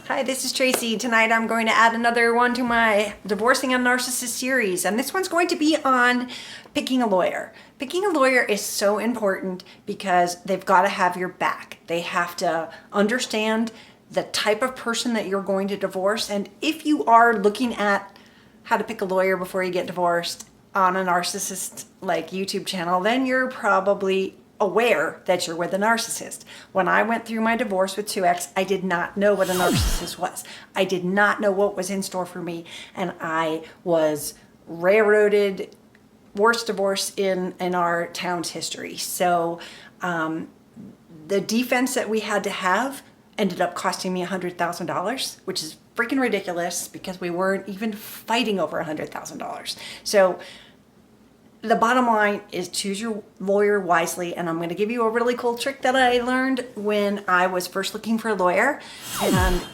Hi, this is Tracy. Tonight I'm going to add another one to my Divorcing a Narcissist series, and this one's going to be on picking a lawyer. Picking a lawyer is so important because they've got to have your back. They have to understand the type of person that you're going to divorce, and if you are looking at how to pick a lawyer before you get divorced on a narcissist like YouTube channel, then you're probably aware that you're with a narcissist. When I went through my divorce with 2X, I did not know what a narcissist was. I did not know what was in store for me, and I was railroaded, worst divorce in our town's history. So the defense that we had to have ended up costing me $100,000, which is freaking ridiculous because we weren't even fighting over $100,000. So the bottom line is choose your lawyer wisely, and I'm going to give you a really cool trick that I learned when I was first looking for a lawyer, and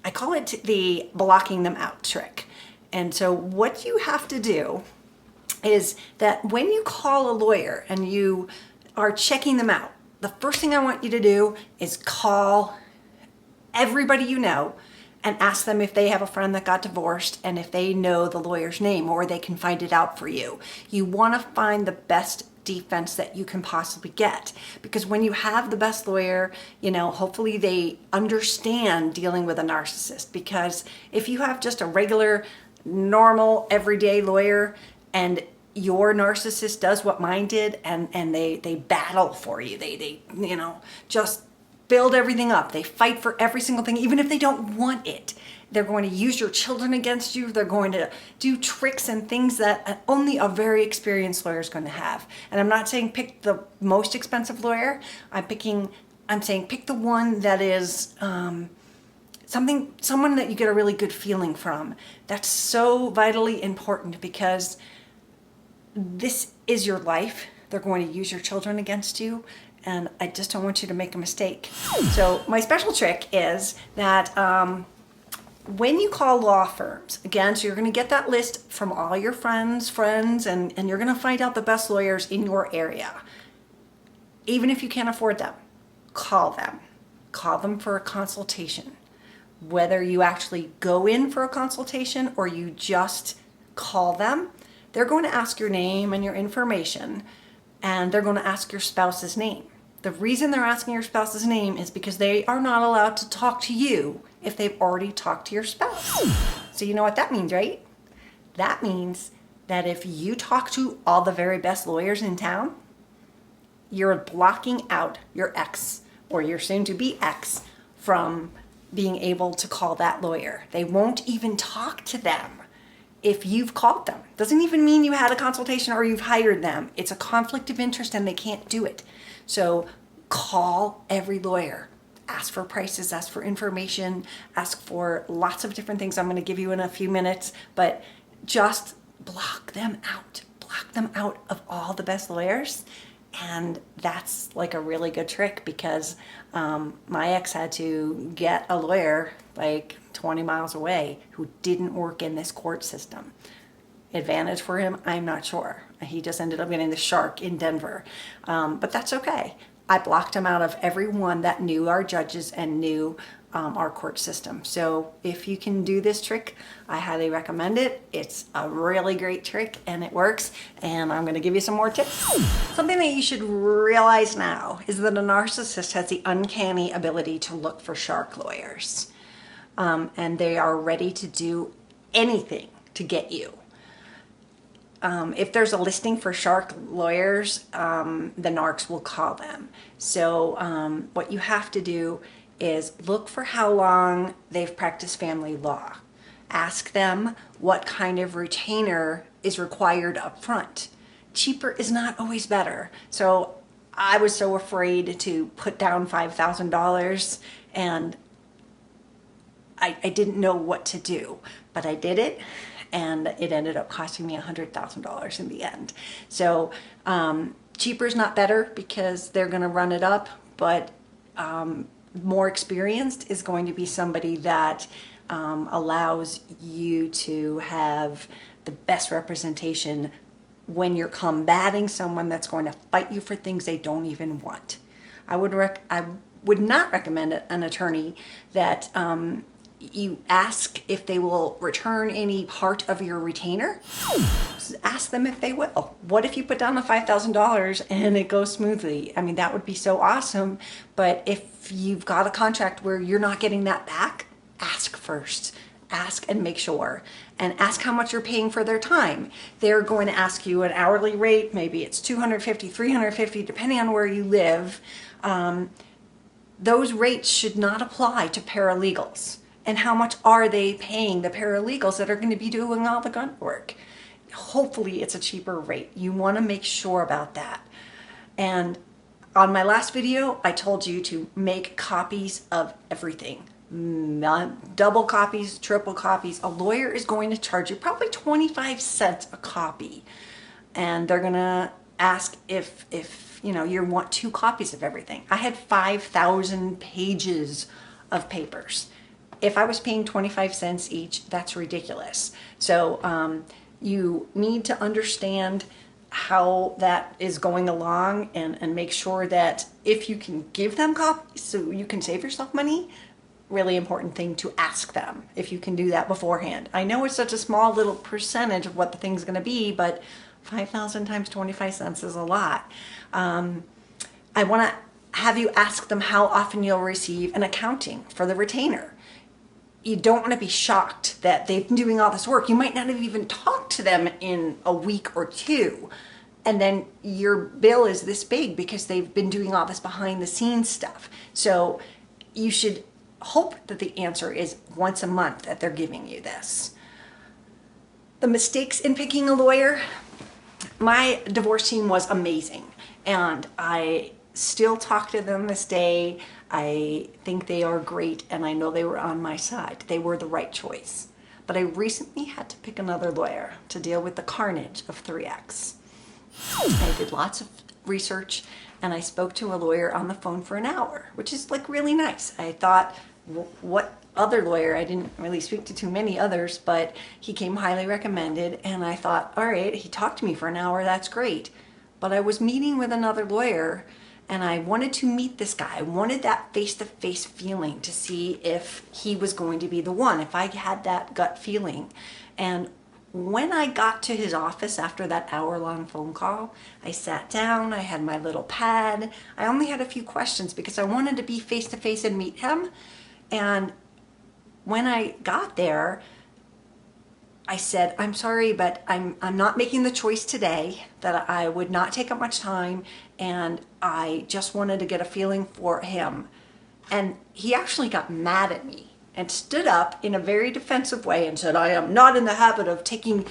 I call it the blocking them out trick. And so what you have to do is that when you call a lawyer and you are checking them out, the first thing I want you to do is call everybody you know and ask them if they have a friend that got divorced and if they know the lawyer's name or they can find it out for you. You want to find the best defense that you can possibly get, because when you have the best lawyer, hopefully they understand dealing with a narcissist. Because if you have just a regular, normal, everyday lawyer and your narcissist does what mine did and they battle for you, they just build everything up. They fight for every single thing, even if they don't want it. They're going to use your children against you. They're going to do tricks and things that only a very experienced lawyer is going to have. And I'm not saying pick the most expensive lawyer. I'm saying pick the one that is someone that you get a really good feeling from. That's so vitally important because this is your life. They're going to use your children against you, and I just don't want you to make a mistake. So my special trick is that when you call law firms, again, so you're going to get that list from all your friends, and you're going to find out the best lawyers in your area. Even if you can't afford them, call them. Call them for a consultation. Whether you actually go in for a consultation or you just call them, they're going to ask your name and your information, and they're going to ask your spouse's name. The reason they're asking your spouse's name is because they are not allowed to talk to you if they've already talked to your spouse. So you know what that means, right? That means that if you talk to all the very best lawyers in town, you're blocking out your ex or your soon-to-be ex from being able to call that lawyer. They won't even talk to them if you've called them. Doesn't even mean you had a consultation or you've hired them. It's a conflict of interest and they can't do it. So call every lawyer. Ask for prices, ask for information, ask for lots of different things I'm going to give you in a few minutes, but just block them out. Block them out of all the best lawyers. And that's like a really good trick because my ex had to get a lawyer like 20 miles away who didn't work in this court system. Advantage for him? I'm not sure. He just ended up getting the shark in Denver. But that's okay. I blocked him out of everyone that knew our judges and knew our court system. So if you can do this trick, I highly recommend it. It's a really great trick and it works. And I'm going to give you some more tips. Something that you should realize now is that a narcissist has the uncanny ability to look for shark lawyers. And they are ready to do anything to get you. If there's a listing for shark lawyers, the narcs will call them. So what you have to do is look for how long they've practiced family law. Ask them what kind of retainer is required up front. Cheaper is not always better. So I was so afraid to put down $5,000 and I didn't know what to do, but I did it. And it ended up costing me $100,000 in the end. So cheaper is not better because they're going to run it up, but more experienced is going to be somebody that allows you to have the best representation when you're combating someone that's going to fight you for things they don't even want. I would not recommend an attorney that you ask if they will return any part of your retainer. Ask them if they will. What if you put down the $5,000 and it goes smoothly? I mean, that would be so awesome. But if you've got a contract where you're not getting that back, ask first. Ask and make sure. And ask how much you're paying for their time. They're going to ask you an hourly rate. Maybe it's $250, $350, depending on where you live. Those rates should not apply to paralegals. And how much are they paying the paralegals that are going to be doing all the grunt work? Hopefully it's a cheaper rate. You want to make sure about that. And on my last video, I told you to make copies of everything. Double copies, triple copies. A lawyer is going to charge you probably 25 cents a copy. And they're going to ask if you know, you want 2 copies of everything. I had 5,000 pages of papers. If I was paying 25 cents each, that's ridiculous. So you need to understand how that is going along and make sure that if you can give them copies so you can save yourself money, really important thing to ask them if you can do that beforehand. I know it's such a small little percentage of what the thing's going to be, but 5,000 times 25 cents is a lot. I want to have you ask them how often you'll receive an accounting for the retainer. You don't want to be shocked that they've been doing all this work. You might not have even talked to them in a week or 2. And then your bill is this big because they've been doing all this behind the scenes stuff. So you should hope that the answer is once a month that they're giving you this. The mistakes in picking a lawyer. My divorce team was amazing. And I still talk to them this day. I think they are great, and I know they were on my side. They were the right choice. But I recently had to pick another lawyer to deal with the carnage of 3X. I did lots of research, and I spoke to a lawyer on the phone for an hour, which is like really nice. I thought, what other lawyer? I didn't really speak to too many others, but he came highly recommended, and I thought, all right, he talked to me for an hour, that's great. But I was meeting with another lawyer, and I wanted to meet this guy. I wanted that face-to-face feeling to see if he was going to be the one, if I had that gut feeling. And when I got to his office after that hour-long phone call, I sat down, I had my little pad. I only had a few questions because I wanted to be face-to-face and meet him. And when I got there, I said, I'm sorry, but I'm not making the choice today, that I would not take up much time, and I just wanted to get a feeling for him. And he actually got mad at me and stood up in a very defensive way and said, I am not in the habit of taking,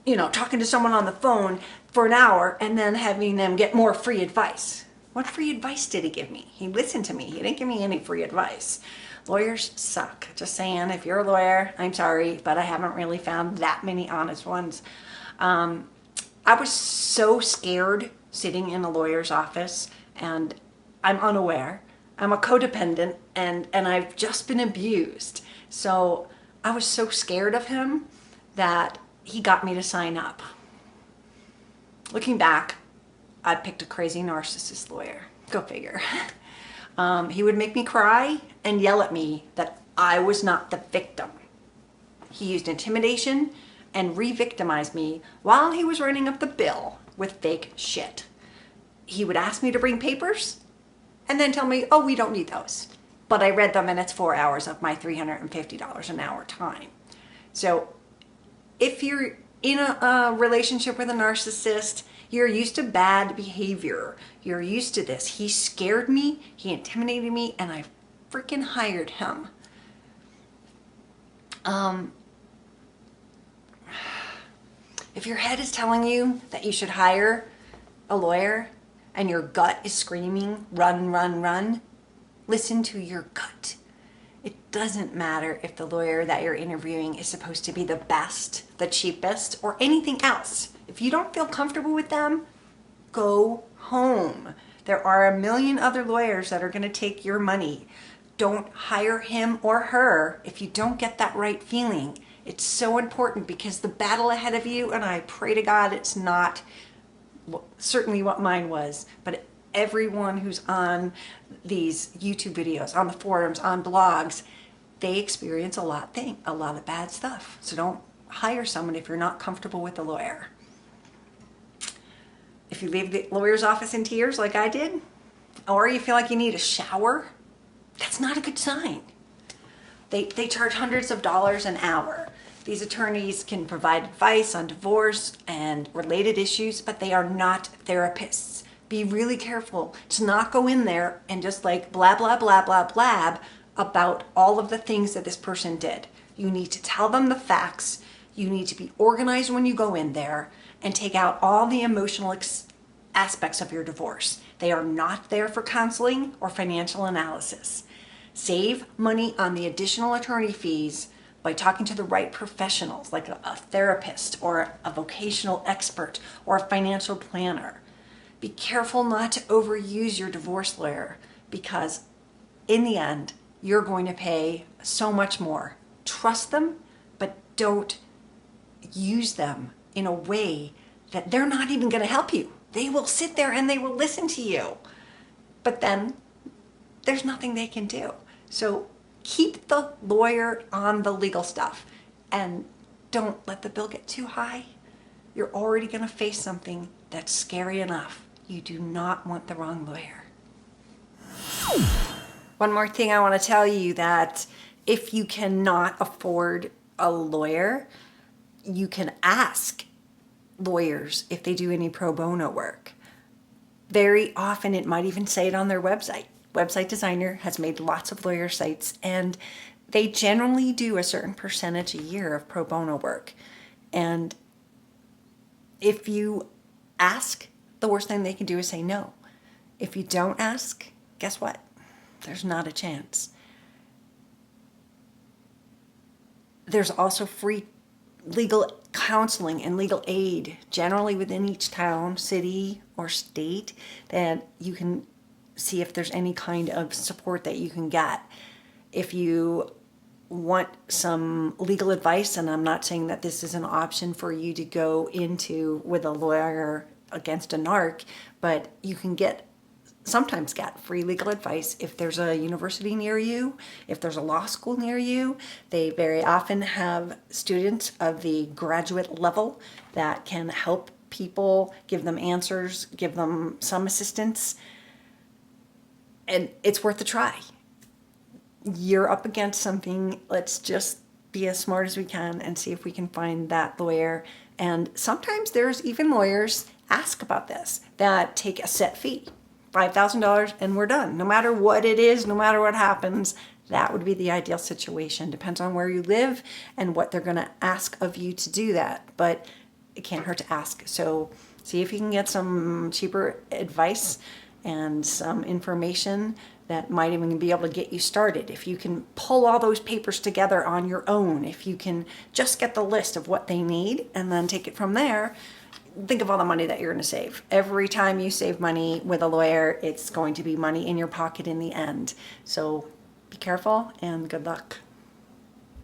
talking to someone on the phone for an hour and then having them get more free advice. What free advice did he give me? He listened to me. He didn't give me any free advice. Lawyers suck. Just saying, if you're a lawyer, I'm sorry, but I haven't really found that many honest ones. I was so scared sitting in a lawyer's office, and I'm unaware. I'm a codependent, and I've just been abused. So I was so scared of him that he got me to sign up. Looking back, I picked a crazy narcissist lawyer. Go figure. He would make me cry and yell at me that I was not the victim. He used intimidation and re-victimized me while he was writing up the bill with fake shit. He would ask me to bring papers and then tell me, oh, we don't need those. But I read them and it's 4 hours of my $350 an hour time. So if you're in a relationship with a narcissist, you're used to bad behavior. You're used to this. He scared me, he intimidated me, and I freaking hired him. If your head is telling you that you should hire a lawyer and your gut is screaming, run, run, run, listen to your gut. It doesn't matter if the lawyer that you're interviewing is supposed to be the best, the cheapest, or anything else. If you don't feel comfortable with them, go home. There are a million other lawyers that are going to take your money. Don't hire him or her if you don't get that right feeling. It's so important because the battle ahead of you, and I pray to God it's not certainly what mine was, but everyone who's on these YouTube videos, on the forums, on blogs, they experience a lot of bad stuff. So don't hire someone if you're not comfortable with the lawyer. If you leave the lawyer's office in tears like I did, or you feel like you need a shower, that's not a good sign. They charge hundreds of dollars an hour. These attorneys can provide advice on divorce and related issues, but they are not therapists. Be really careful to not go in there and just like blah, blah, blah, blah, blab about all of the things that this person did. You need to tell them the facts. You need to be organized when you go in there and take out all the emotional aspects of your divorce. They are not there for counseling or financial analysis. Save money on the additional attorney fees by talking to the right professionals, like a therapist or a vocational expert or a financial planner. Be careful not to overuse your divorce lawyer, because in the end, you're going to pay so much more. Trust them, but don't use them in a way that they're not even going to help you. They will sit there and they will listen to you, but then there's nothing they can do. So keep the lawyer on the legal stuff and don't let the bill get too high. You're already going to face something that's scary enough. You do not want the wrong lawyer. One more thing I want to tell you, that if you cannot afford a lawyer, you can ask lawyers if they do any pro bono work. Very often it might even say it on their website. Website Designer has made lots of lawyer sites, and they generally do a certain percentage a year of pro bono work. And if you ask, the worst thing they can do is say no. If you don't ask, guess what? There's not a chance. There's also free legal counseling and legal aid, generally within each town, city, or state, that you can see if there's any kind of support that you can get. If you want some legal advice, and I'm not saying that this is an option for you to go into with a lawyer against a narc, but you can sometimes get free legal advice if there's a university near you, if there's a law school near you. They very often have students of the graduate level that can help people, give them answers, give them some assistance. And it's worth a try. You're up against something. Let's just be as smart as we can and see if we can find that lawyer. And sometimes there's even lawyers, ask about this, that take a set fee, $5,000, and we're done. No matter what it is, no matter what happens, that would be the ideal situation. Depends on where you live and what they're going to ask of you to do that. But it can't hurt to ask. So see if you can get some cheaper advice and some information that might even be able to get you started. If you can pull all those papers together on your own, if you can just get the list of what they need and then take it from there, think of all the money that you're going to save. Every time you save money with a lawyer, it's going to be money in your pocket in the end. So be careful and good luck.